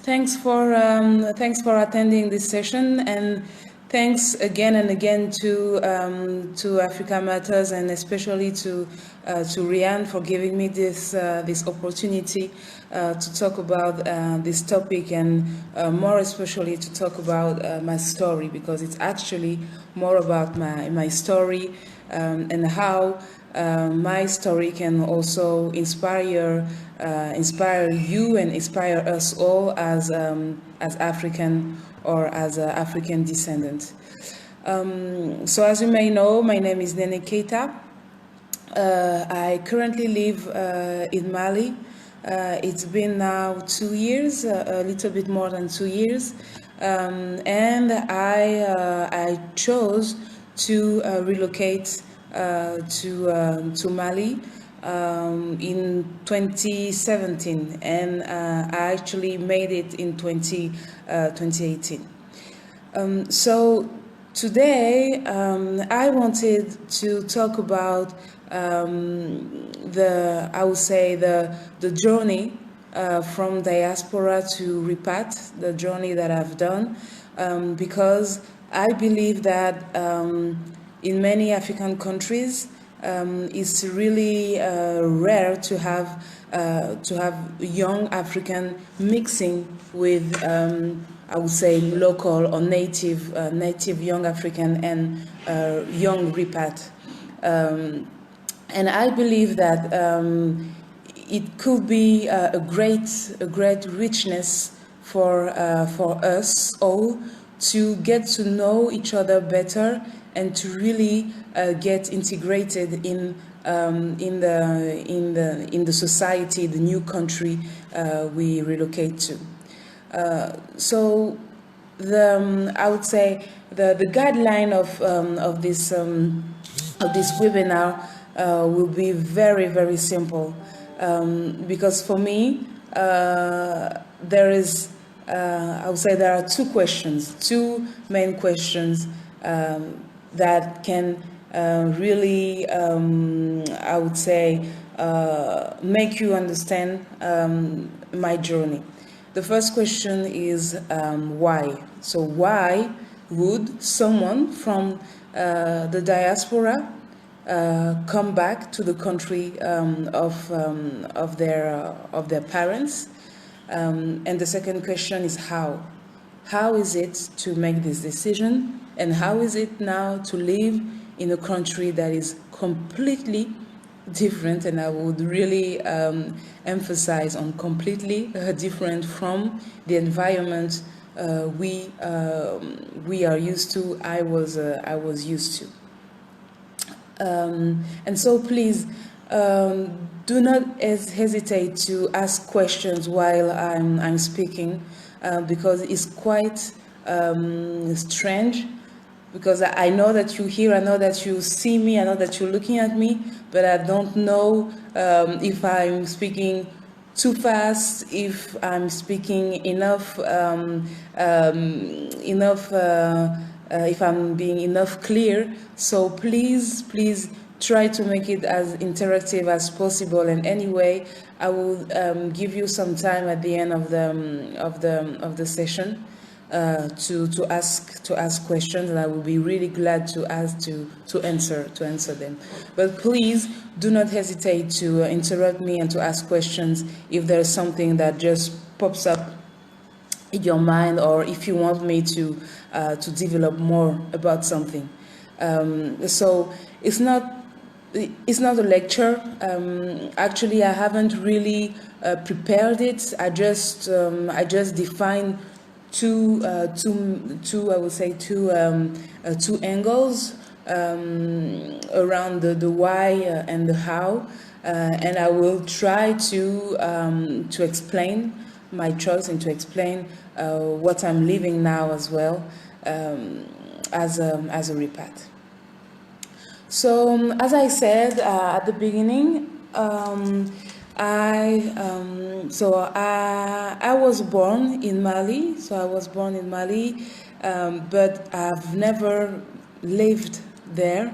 Thanks for attending this session, and thanks again and again to Africa Matters, and especially to Rian for giving me this opportunity to talk about this topic, and more especially to talk about my story, because it's actually more about my story and how my story can also inspire you and inspire us all as African or as African descendant. So as you may know, my name is Nene Keita. I currently live in Mali. It's been now 2 years, a little bit more than 2 years, and I chose to relocate to Mali in 2017, and I actually made it in 2018. So today I wanted to talk about I would say the journey from diaspora to repat, the journey that I've done, because I believe that in many African countries, it's really rare to have young African mixing with, I would say, local or native young African and young repat. And I believe that it could be a great richness for us all to get to know each other better and to really get integrated in the society, the new country we relocate to. So I would say the guideline of this webinar will be very simple, because for me there is I would say there are two main questions that can really, I would say, make you understand my journey. The first question is why. So why would someone from the diaspora come back to the country of their parents? And the second question is how. How is it to make this decision, and how is it now to live in a country that is completely different, and I would really emphasize on completely different from the environment we are used to, I was used to. And so please do not hesitate to ask questions while I'm speaking, because it's quite strange, because I know that you're here, I know that you see me, I know that you're looking at me, but I don't know if I'm speaking too fast, if I'm speaking enough, if I'm being enough clear. So please try to make it as interactive as possible. And anyway, I will give you some time at the end of the session to ask questions, and I will be really glad to answer them. But please do not hesitate to interrupt me and to ask questions if there's something that just pops up in your mind, or if you want me to develop more about something. So it's not a lecture. Actually, I haven't really prepared it. I just defined two angles around the why and the how, and I will try to explain my choice and to explain what I'm living now as well, as a repat. So as I said at the beginning, I was born in Mali. But I've never lived there.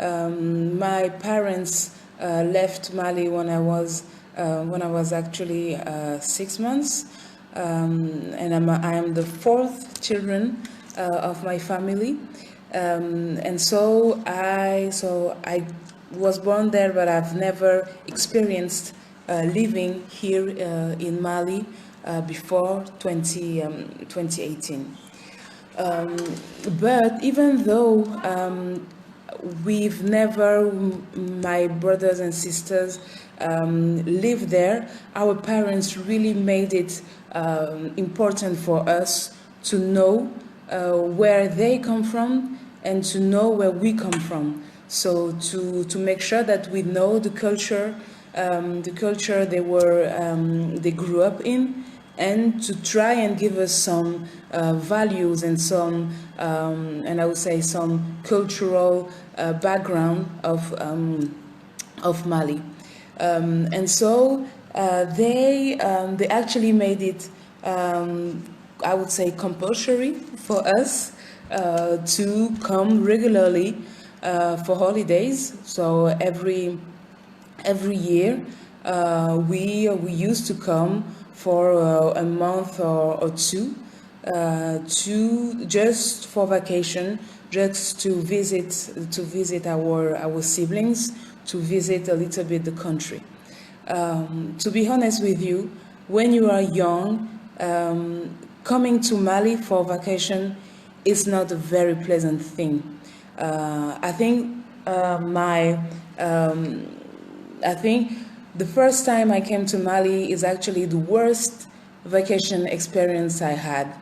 My parents left Mali when I was actually 6 months. and I am the fourth children of my family. And so I was born there, but I've never experienced living here in Mali before 2018. But even though we've never, my brothers and sisters, lived there, our parents really made it important for us to know where they come from and to know where we come from. So to make sure that we know the culture they grew up in, and to try and give us some values and some, and I would say some cultural background of Mali. And so they actually made it, I would say, compulsory for us to come regularly for holidays. So every year we used to come for a month or two, just for vacation, just to visit our siblings, to visit a little bit the country. To be honest with you, when you are young, coming to Mali for vacation is not a very pleasant thing. I think the first time I came to Mali is actually the worst vacation experience I had.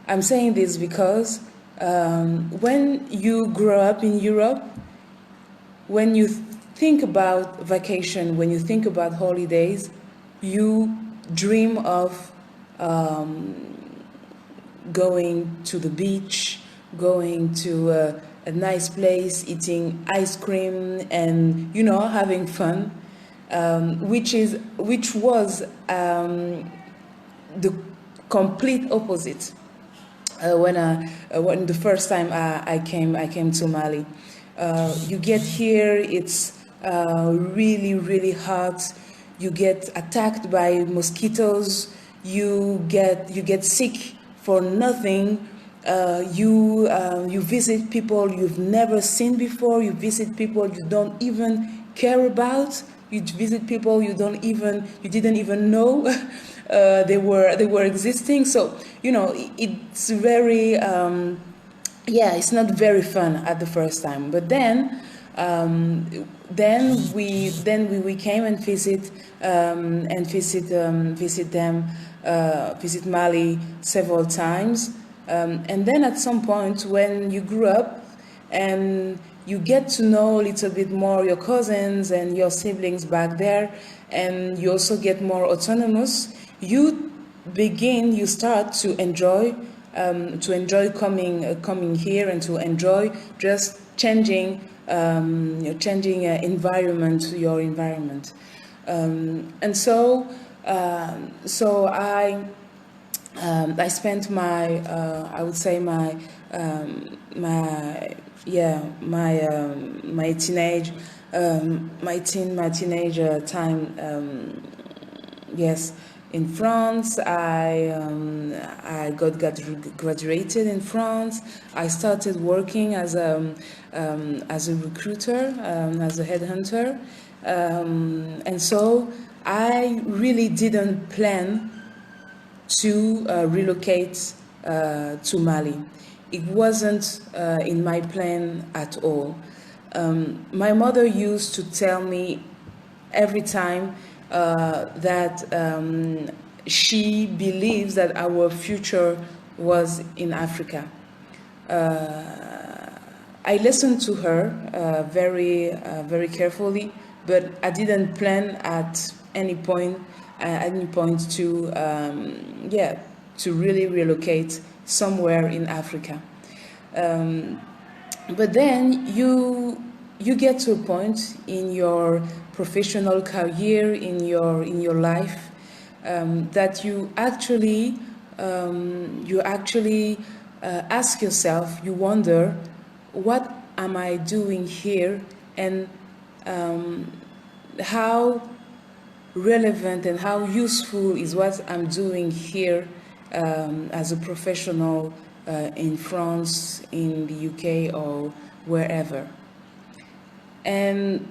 I'm saying this because when you grow up in Europe, when you think about vacation, when you think about holidays, you dream of going to the beach, going to a nice place, eating ice cream, and having fun, which was the complete opposite when the first time I came to Mali. You get here, it's really hot. You get attacked by mosquitoes. You get sick for nothing. You visit people you've never seen before. You visit people you don't even care about. You visit people you didn't even know they were existing. So it's very it's not very fun at the first time. But then we came and visit Mali several times. And then at some point, when you grew up and you get to know a little bit more your cousins and your siblings back there, and you also get more autonomous, you start to enjoy coming here, and to enjoy just changing your environment. And so I spent my I would say my teenager time in France. I got graduated in France. I started working as a recruiter, as a headhunter, and so I really didn't plan to relocate to Mali. It wasn't in my plan at all. My mother used to tell me every time that she believes that our future was in Africa. I listened to her very carefully, but I didn't plan at any point to really relocate somewhere in Africa. But then you get to a point in your professional career, in your life, that you actually ask yourself, you wonder, what am I doing here, and how relevant and how useful is what I'm doing here as a professional in France, in the UK, or wherever. And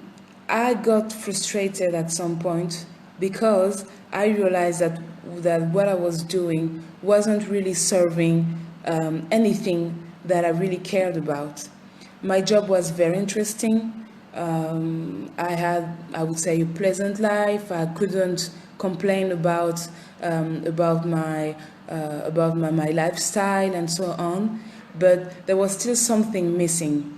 I got frustrated at some point because I realized that what I was doing wasn't really serving anything that I really cared about. My job was very interesting. I had, I would say, a pleasant life. I couldn't complain about my lifestyle and so on, but there was still something missing.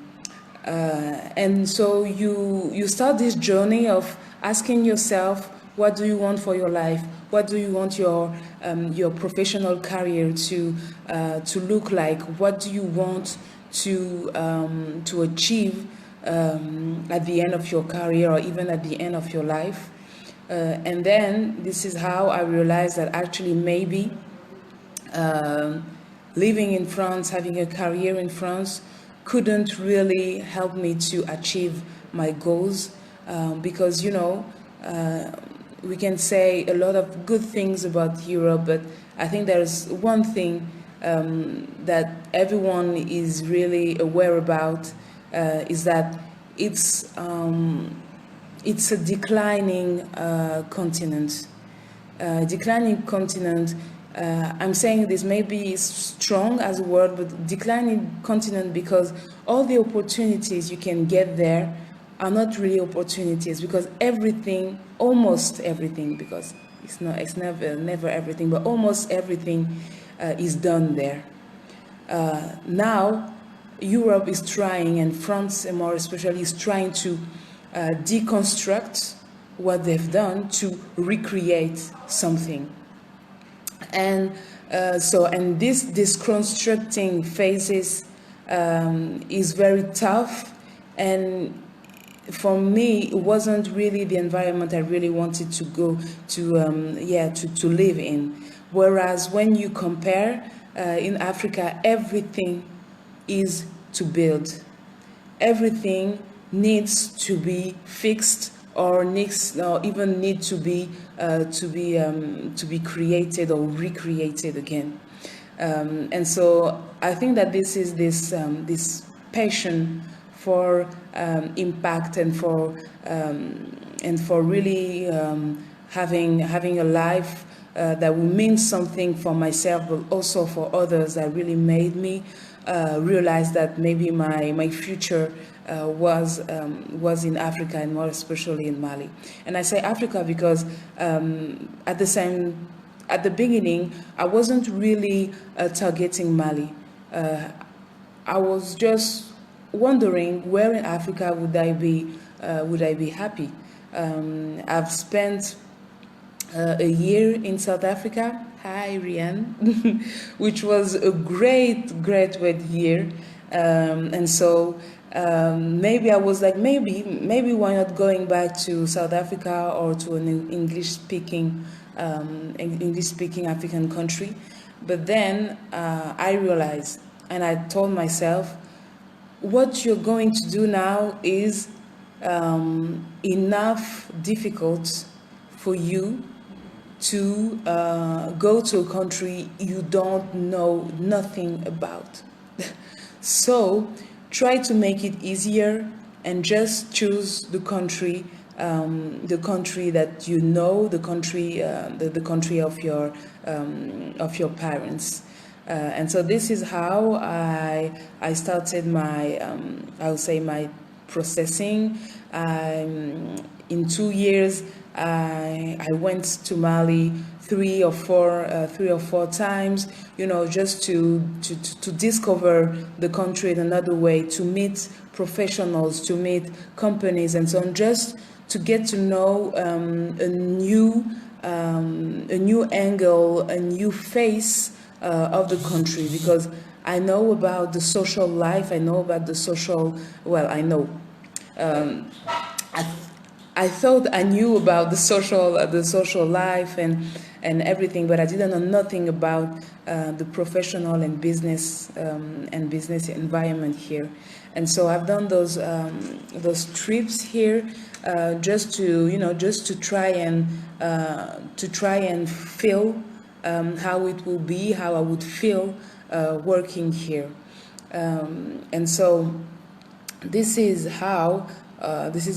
And so you start this journey of asking yourself, what do you want for your life? What do you want your professional career to look like? What do you want to achieve at the end of your career, or even at the end of your life? And then this is how I realized that actually maybe living in France, having a career in France, couldn't really help me to achieve my goals, because, you know, we can say a lot of good things about Europe, but I think there's one thing that everyone is really aware about, is that it's a declining continent. Declining continent. I'm saying this maybe is strong as a word, but declining continent, because all the opportunities you can get there are not really opportunities, because everything, almost everything, because it's never everything, but almost everything is done there. Now, Europe is trying, and France more especially, is trying to deconstruct what they've done to recreate something. And and this deconstructing phases is very tough, and for me, it wasn't really the environment I really wanted to go to live in. Whereas when you compare in Africa, everything is to build. Everything needs to be fixed, or even need to be created or recreated again. And so I think that this is this passion for impact and for really having a life that will mean something for myself, but also for others, that really made me realize that maybe my future was in Africa, and more especially in Mali. And I say Africa because at the beginning, I wasn't really targeting Mali. I was just wondering where in Africa would I be happy. I've spent a year in South Africa. Hi, Rianne, which was a great year. And so maybe I was like, maybe why not going back to South Africa or to an English-speaking African country. But then I realized, and I told myself, what you're going to do now is enough difficult for you to go to a country you don't know nothing about. So try to make it easier and just choose the country that you know, the country of your parents. And so this is how I started my I would say my processing. In 2 years, I went to Mali three or four times, you know, just to discover the country in another way, to meet professionals, to meet companies, and so on, just to get to know a new angle, a new face of the country, because I know about the social life, I know about the social, well, I know. I thought I knew about the social life and everything, but I didn't know nothing about the professional and business environment here. And so I've done those trips here just to try and feel how it will be, how I would feel working here. And so this is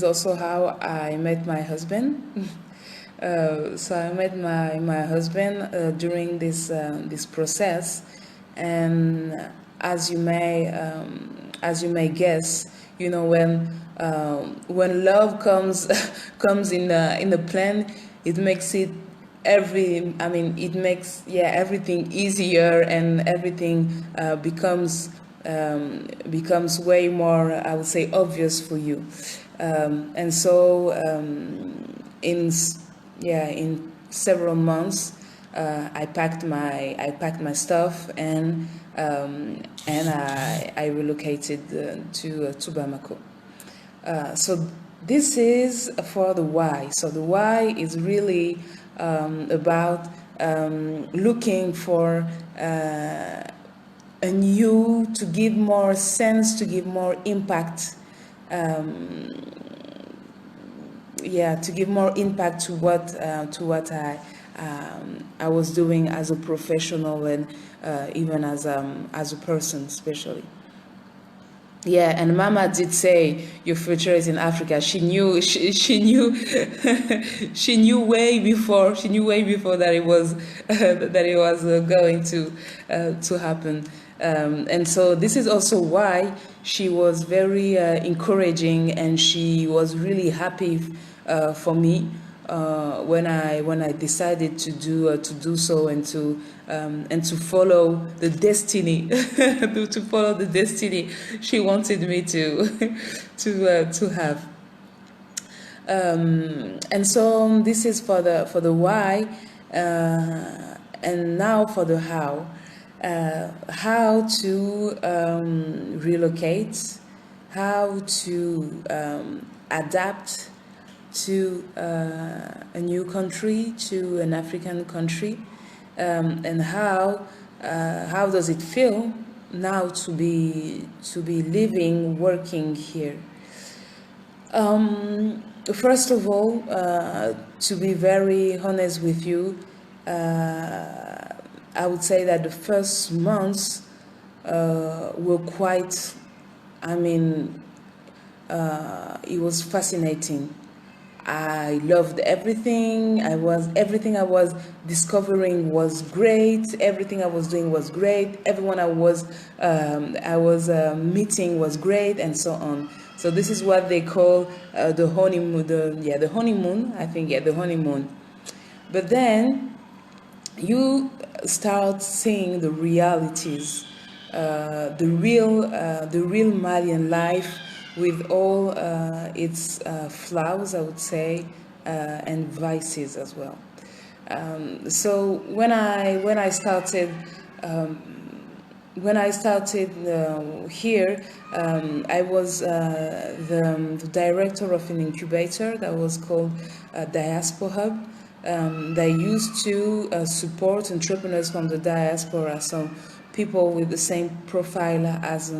also how I met my husband. So I met my husband during this process, and as you may guess, when love comes comes in the plan, it makes it everything easier, and everything becomes way more, I would say, obvious for you. And so in several months, I packed my stuff, and I relocated to Bamako. So this is for the why. So the why is really about looking for a new, to give more sense, to give more impact, to give more impact to what I was doing as a professional, and even as a person, especially. Yeah, and Mama did say your future is in Africa. She knew she knew she knew way before that it was going to happen. And so this is also why she was very encouraging, and she was really happy for me when I decided to do so, and to follow the destiny to follow the destiny she wanted me to have. And so this is for the why, and now for the how. How to relocate, how to adapt to a new country, to an African country, and how does it feel now to be living, working here. First of all, to be very honest with you, I would say that the first months were quite, it was fascinating. I loved everything. Everything I was discovering was great. Everything I was doing was great. Everyone I was meeting was great, and so on. So this is what they call the honeymoon. The honeymoon. I think the honeymoon. But then you start seeing the realities, the real Malian life, with all its flaws, I would say, and vices as well. So when I started here, I was the director of an incubator that was called DiaspoHub. They used to support entrepreneurs from the diaspora, so people with the same profile as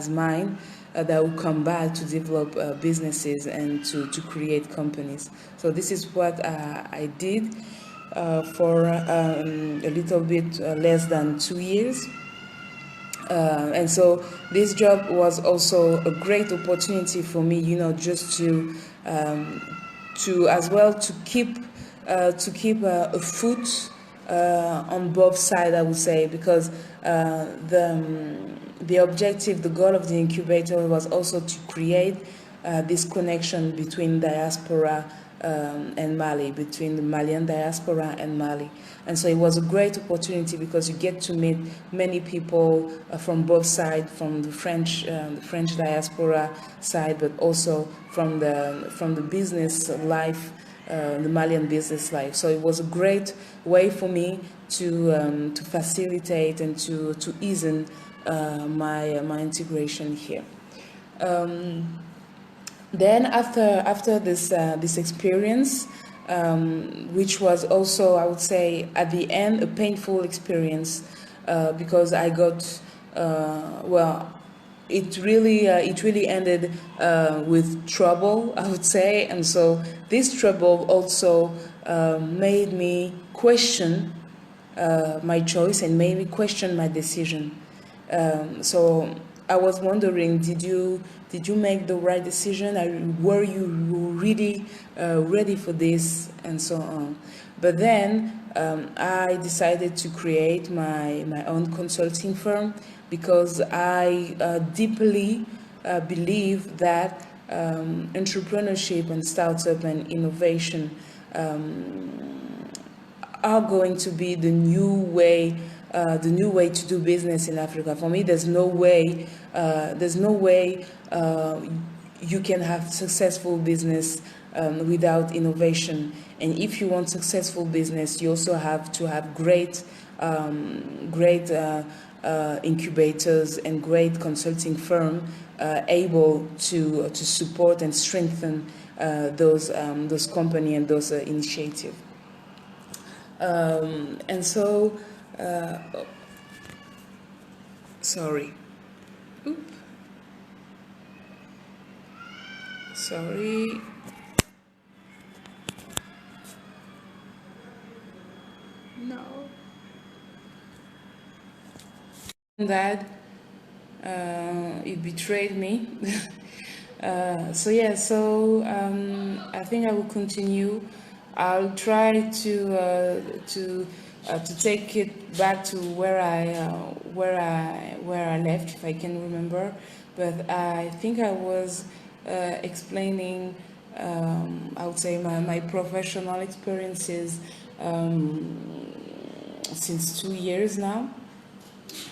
mine, that will come back to develop businesses and to create companies. So this is what I did for a little bit less than 2 years. And so this job was also a great opportunity for me, just to as well to keep a foot on both sides, I would say, because the objective, the goal of the incubator was also to create this connection between diaspora and Mali, between the Malian diaspora and Mali. And so it was a great opportunity because you get to meet many people from both sides, from the French diaspora side, but also from the business life, the Malian business life. So it was a great way for me to facilitate and to ease my integration here. Then after this experience, which was also, I would say, at the end a painful experience, because I got well, it really ended with trouble, I would say. And so this trouble also made me question my choice and made me question my decision. So I was wondering, did you make the right decision? Were you really ready for this, and so on? But then I decided to create my own consulting firm, because I deeply believe that entrepreneurship and startup and innovation are going to be the new way to do business in Africa. For me, there's no way you can have successful business without innovation. And if you want successful business, you also have to have great incubators and great consulting firm able to support and strengthen those company and those initiatives. And so, sorry. Oop. Sorry. No. That it betrayed me. I think I will continue. I'll try to take it back to where I left, if I can remember. But I think I was explaining, I would say, my professional experiences since 2 years now.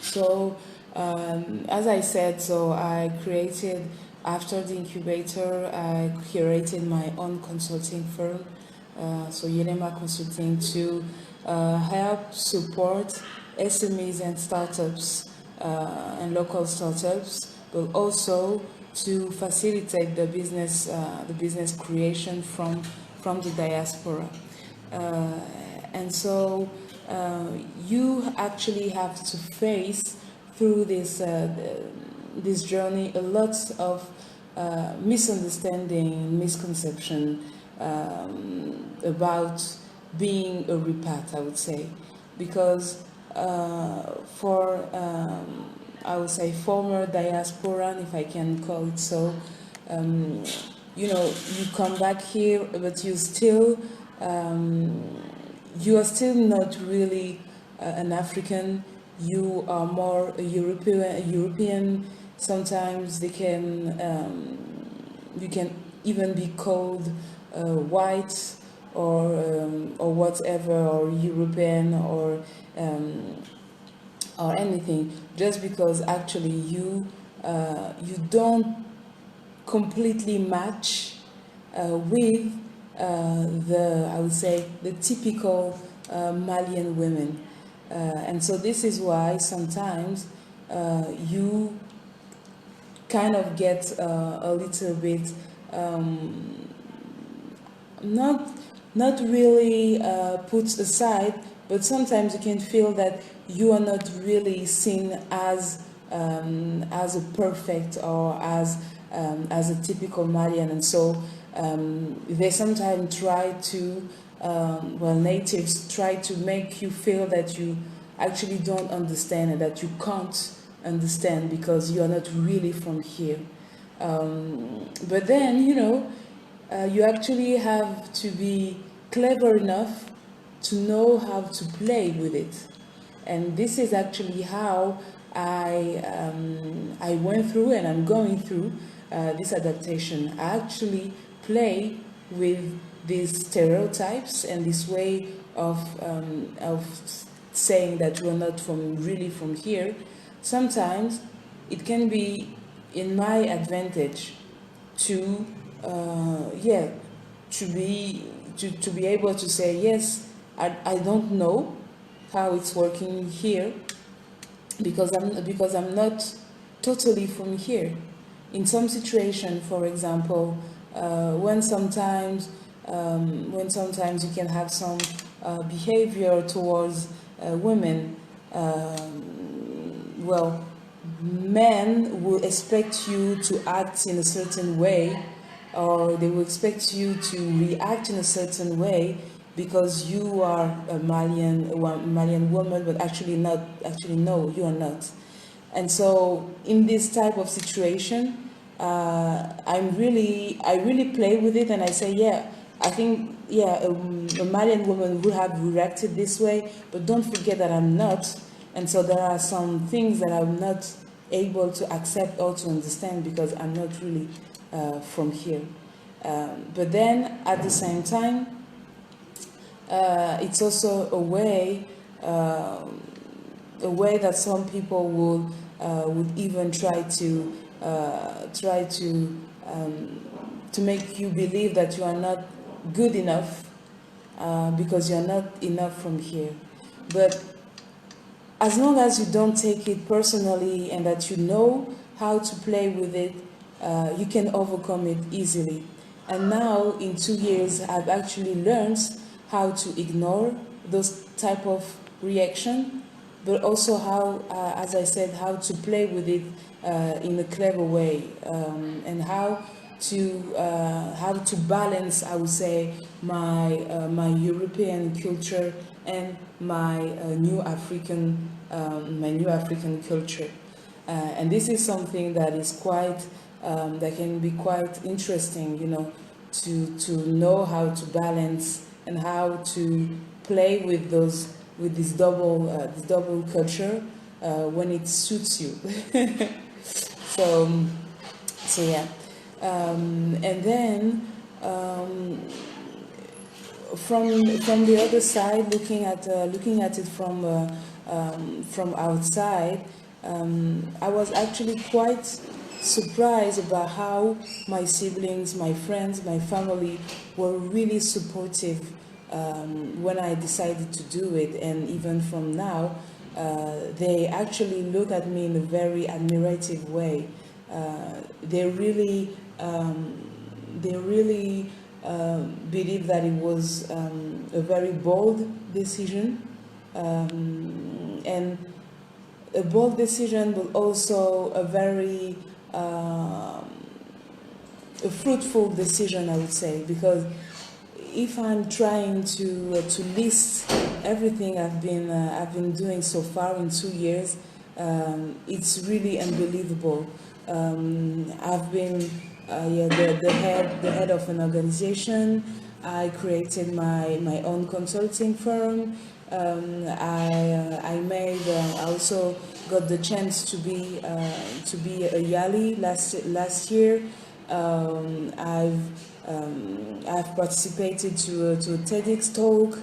So as I said, so I created, after the incubator, I created my own consulting firm, so Yelema Consulting, to help support SMEs and startups and local startups, but also to facilitate the business creation from the diaspora. And so you actually have to face through this journey a lot of misunderstanding, misconception about being a repat, I would say, because for I would say former diasporan, if I can call it so, you come back here, but you are still not really an African. You are more a European. Sometimes you can even be called white or whatever, or European, or anything, just because actually you don't completely match with I would say, the typical Malian women. And so this is why sometimes you kind of get a little bit not really put aside, but sometimes you can feel that you are not really seen as a perfect, or as a typical Malian. And so they sometimes try to, natives try to make you feel that you actually don't understand, and that you can't understand because you are not really from here. But then, you actually have to be clever enough to know how to play with it. And this is actually how I went through, and I'm going through this adaptation. I actually play with these stereotypes and this way of saying that you're not really from here. Sometimes it can be in my advantage to to be able to say, yes, I don't know how it's working here, because I'm not totally from here. in some situation, for example, when sometimes you can have some behavior towards women, well, men will expect you to act in a certain way, or they will expect you to react in a certain way because you are a Malian woman, but actually no, you are not. And so in this type of situation, I really play with it, and I say, yeah, I think, yeah, a Malian woman would have reacted this way, but don't forget that I'm not. And so there are some things that I'm not able to accept or to understand because I'm not really from here. But then at the same time, it's also a way that some people would even try to make you believe that you are not good enough because you are not enough from here. But as long as you don't take it personally and that you know how to play with it, you can overcome it easily. And now, in 2 years, I've actually learned how to ignore those type of reaction, but also how, as I said, how to play with it in a clever way, and how to balance, I would say, my European culture and my new African culture, and this is something that is quite that can be quite interesting, you know, to know how to balance and how to play with this double culture when it suits you. so yeah, and then from the other side, looking at it from outside, I was actually quite surprised about how my siblings, my friends, my family were really supportive when I decided to do it, and even from now, they actually look at me in a very admirative way. They really believe that it was a very bold decision, and a bold decision, but also a very a fruitful decision, I would say, because if I'm trying to list everything I've been doing so far in 2 years, it's really unbelievable. I've been the head of an organization. I created my own consulting firm. I also got the chance to be a Yali last year. I've participated to a TEDx talk.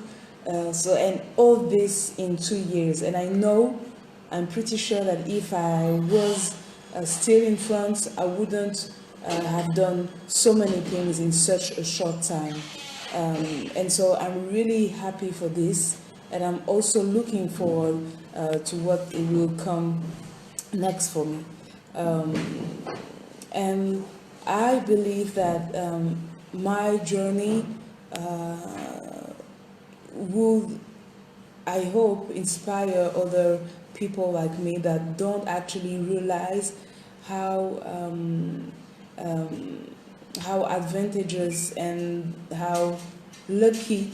And all this in 2 years, and I'm pretty sure that if I was still in France, I wouldn't have done so many things in such a short time. And so I'm really happy for this, and I'm also looking forward to what it will come next for me. And I believe that my journey will, I hope, inspire other people like me that don't actually realize how advantageous and how lucky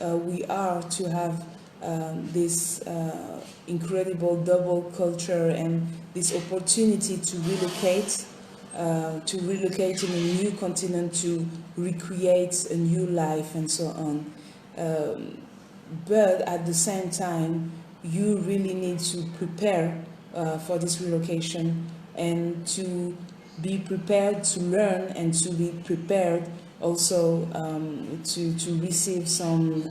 we are to have this incredible double culture and this opportunity to relocate in a new continent, to recreate a new life and so on. But at the same time, you really need to prepare for this relocation, and to be prepared to learn, and to be prepared also to receive some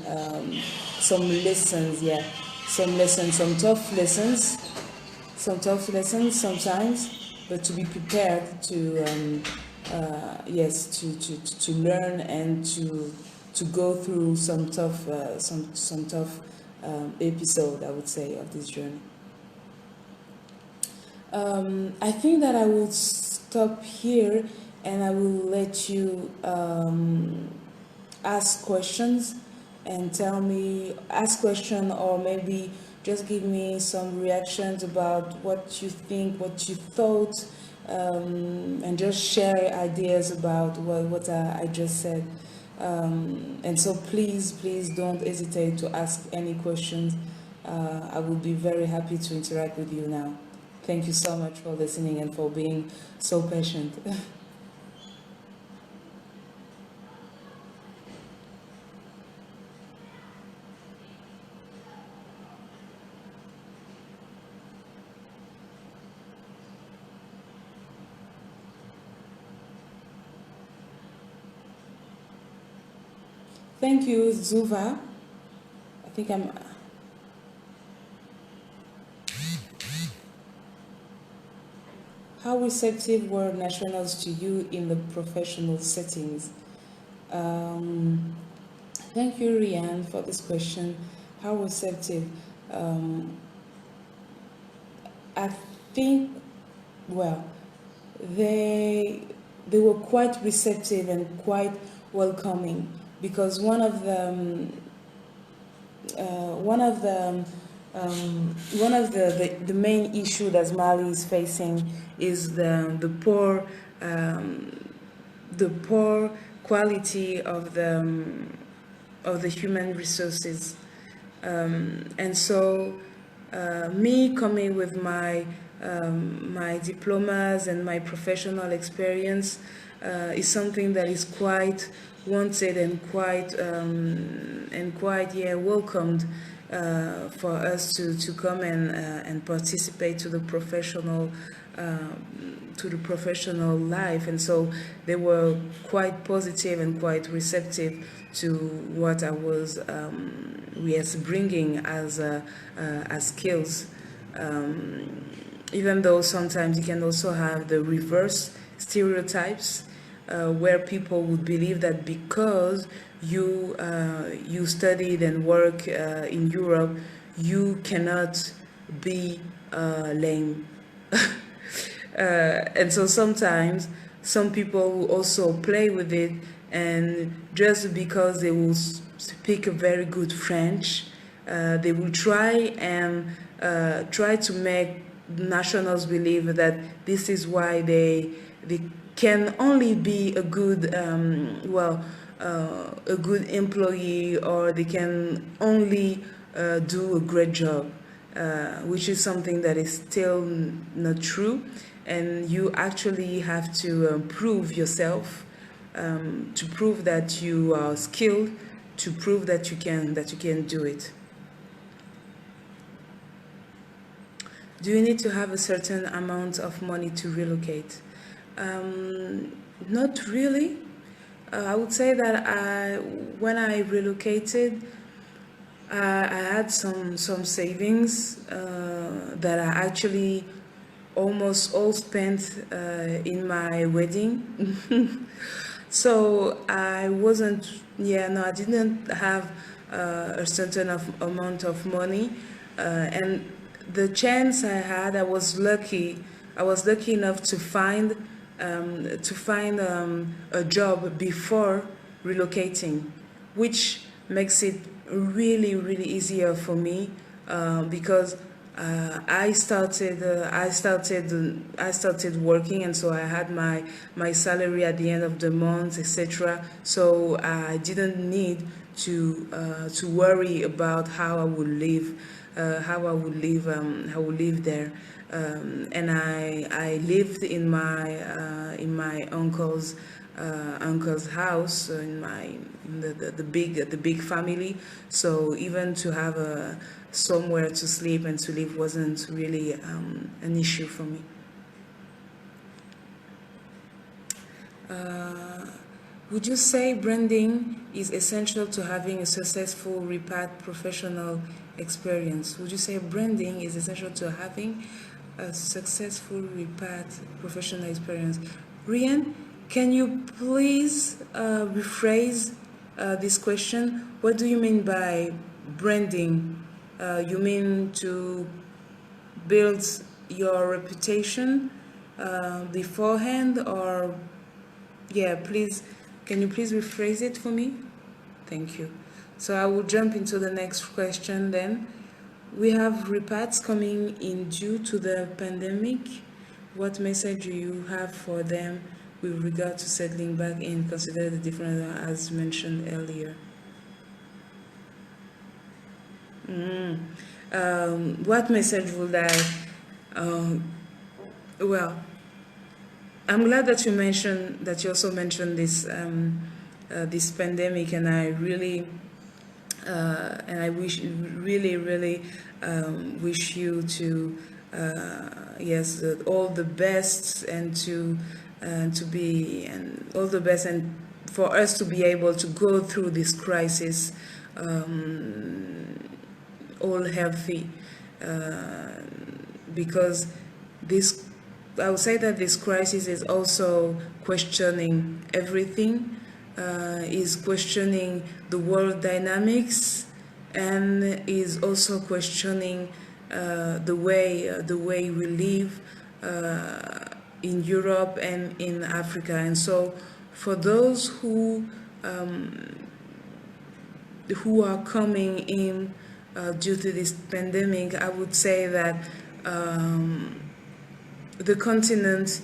lessons, some tough lessons sometimes, but to be prepared to learn and to go through some tough episode, I would say, of this journey. I think that I would stop here, and I will let you ask questions and ask question, or maybe just give me some reactions about what you think, what you thought, and just share ideas about what I just said. And so please don't hesitate to ask any questions. I will be very happy to interact with you now. Thank you so much for listening and for being so patient. Thank you, Zuva. I think I'm... How receptive were nationals to you in the professional settings? Thank you, Rianne, for this question. How receptive? I think, well, they were quite receptive and quite welcoming, because one of the main issue that Mali is facing is the poor quality of the human resources, and so me coming with my diplomas and my professional experience is something that is quite wanted and quite welcomed for us to come and participate to the professional life. And so they were quite positive and quite receptive to what I was bringing as skills. Even though sometimes you can also have the reverse stereotypes, where people would believe that because you studied and work in Europe, you cannot be lame. And so sometimes some people will also play with it, and just because they will speak a very good French, they will try to make nationals believe that this is why they can only be a good a good employee, or they can only do a great job, which is something that is still not true. And you actually have to prove yourself, to prove that you are skilled, to prove that you can do it. Do you need to have a certain amount of money to relocate? Not really. I would say that when I relocated, I had some savings that I actually almost all spent in my wedding. So I wasn't, I didn't have a certain amount of money, and the chance I had, I was lucky enough to find a job before relocating, which makes it really easier for me, because I started working, and so I had my salary at the end of the month, etc. So I didn't need to worry about how I would live there. And I lived in my uncle's house, in the big family. So even to have somewhere to sleep and to live wasn't really an issue for me. Would you say branding is essential to having a successful repat professional experience? Would you say branding is essential to having a successful repat professional experience? Rian, can you please rephrase this question? What do you mean by branding? You mean to build your reputation beforehand, or yeah, please, can you please rephrase it for me? Thank you. So I will jump into the next question then. We have repats coming in due to the pandemic. What message do you have for them with regard to settling back in, consider the difference as mentioned earlier? What message would I? Well, I'm glad that you also mentioned this this pandemic, and I really and I really wish you to yes, all the best, and to be, and all the best, and for us to be able to go through this crisis all healthy, because this, I would say that this crisis is also questioning everything, is questioning the world dynamics, and is also questioning the way we live in Europe and in Africa. And so for those who are coming in due to this pandemic, I would say that the continent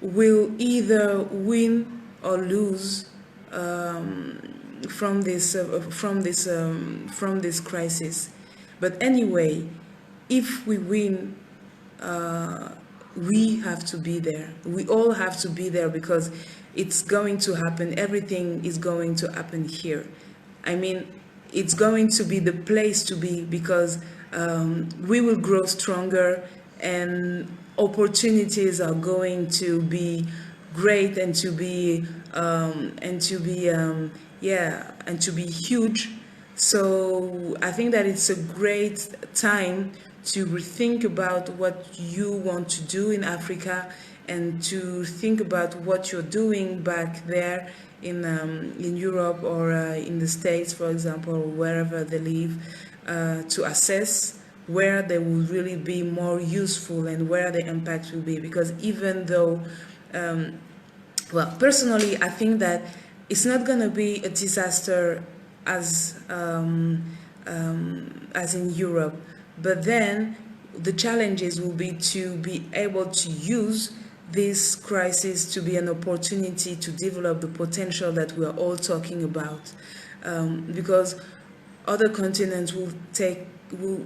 will either win or lose from this crisis. But anyway, if we win, we have to be there. We all have to be there, because it's going to happen. Everything is going to happen here. I mean, it's going to be the place to be, because we will grow stronger, and opportunities are going to be great, and to be huge. So I think that it's a great time to rethink about what you want to do in Africa, and to think about what you're doing back there in Europe, or in the States, for example, or wherever they live, to assess where they will really be more useful, and where the impact will be. Because even though, well, personally, I think that it's not going to be a disaster as in Europe, but then the challenges will be to be able to use this crisis to be an opportunity to develop the potential that we are all talking about, because other continents will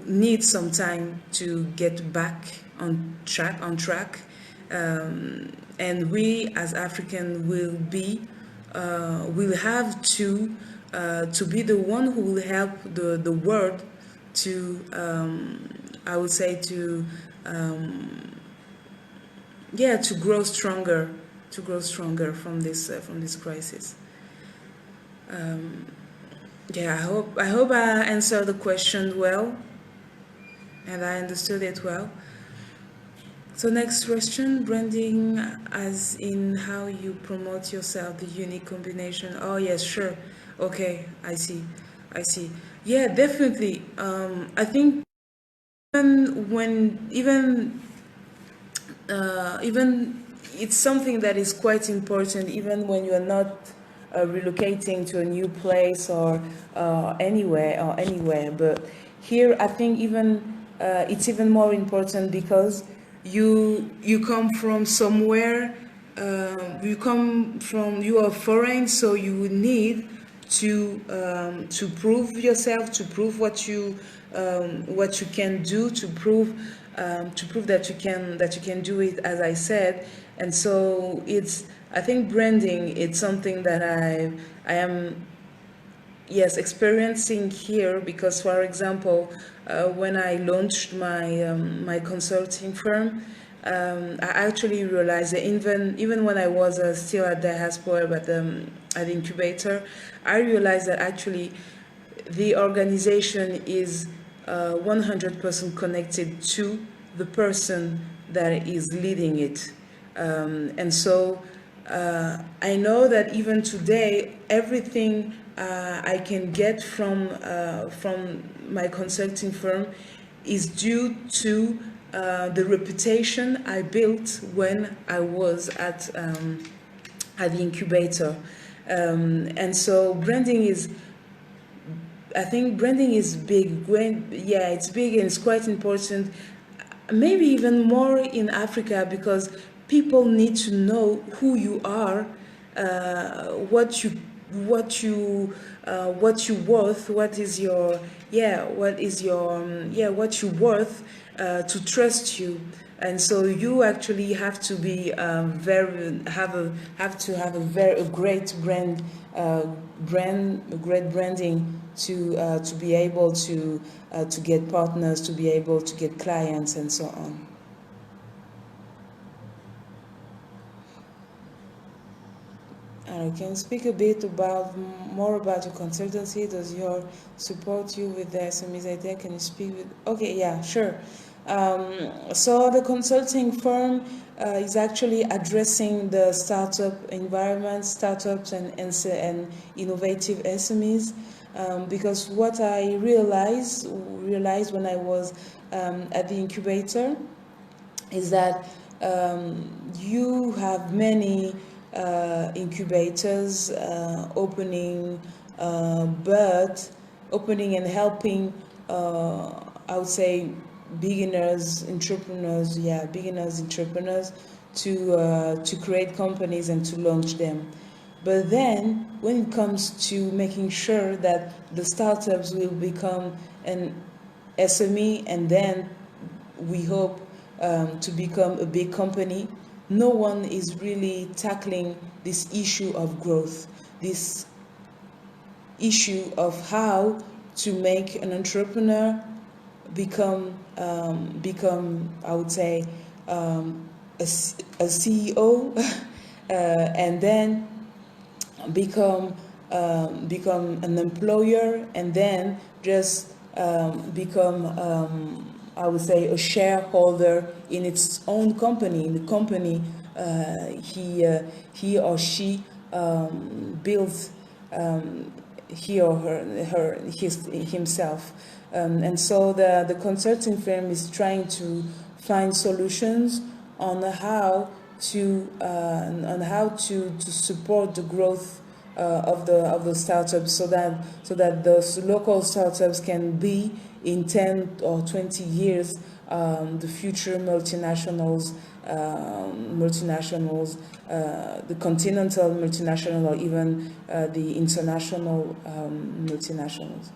need some time to get back on track, and we as African will have to be the one who will help the world to, I would say, to grow stronger, from this crisis. I hope I answered the question well, and I understood it well. So next question, branding as in how you promote yourself, the unique combination. Oh yes, sure. Okay, I see. Yeah, definitely. I think even it's something that is quite important, even when you're not relocating to a new place, or anywhere. But here, I think it's even more important, because you come from somewhere. You are foreign, so you would need to prove yourself, to prove what you can do, to prove that you can do it, as I said. And so I think branding, it's something that I am experiencing here, because, for example, when I launched my consulting firm, I actually realized that even when I was still at diaspora, but at incubator, I realized that actually the organization is 100% connected to the person that is leading it, and so I know that even today, everything I can get from my consulting firm is due to the reputation I built when I was at the incubator. And so branding is, I think branding is big. Yeah, it's big and it's quite important. Maybe even more in Africa, because people need to know who you are, what you worth, what is your what you worth, to trust you. And so you actually have to be a great great branding to be able to get partners, to be able to get clients, and so on. Can you speak a bit more about your consultancy? Does your support you with the SMEs idea? Can you speak with? Okay, yeah, sure. So the consulting firm is actually addressing the startup environment, startups and innovative SMEs, because what I realized when I was at the incubator is that you have many incubators opening and helping, I would say, beginners, entrepreneurs to create companies and to launch them. But then when it comes to making sure that the startups will become an SME and then we hope to become a big company, no one is really tackling this issue of growth, this issue of how to make an entrepreneur become I would say, a CEO, and then become an employer, and then just become I would say a shareholder in its own company, in the company he or she builds he or himself. And so the consulting firm is trying to find solutions on how to support the growth of the startups, so that those local startups can be in 10 or 20 years the future multinationals, the continental multinational, or even the international multinationals.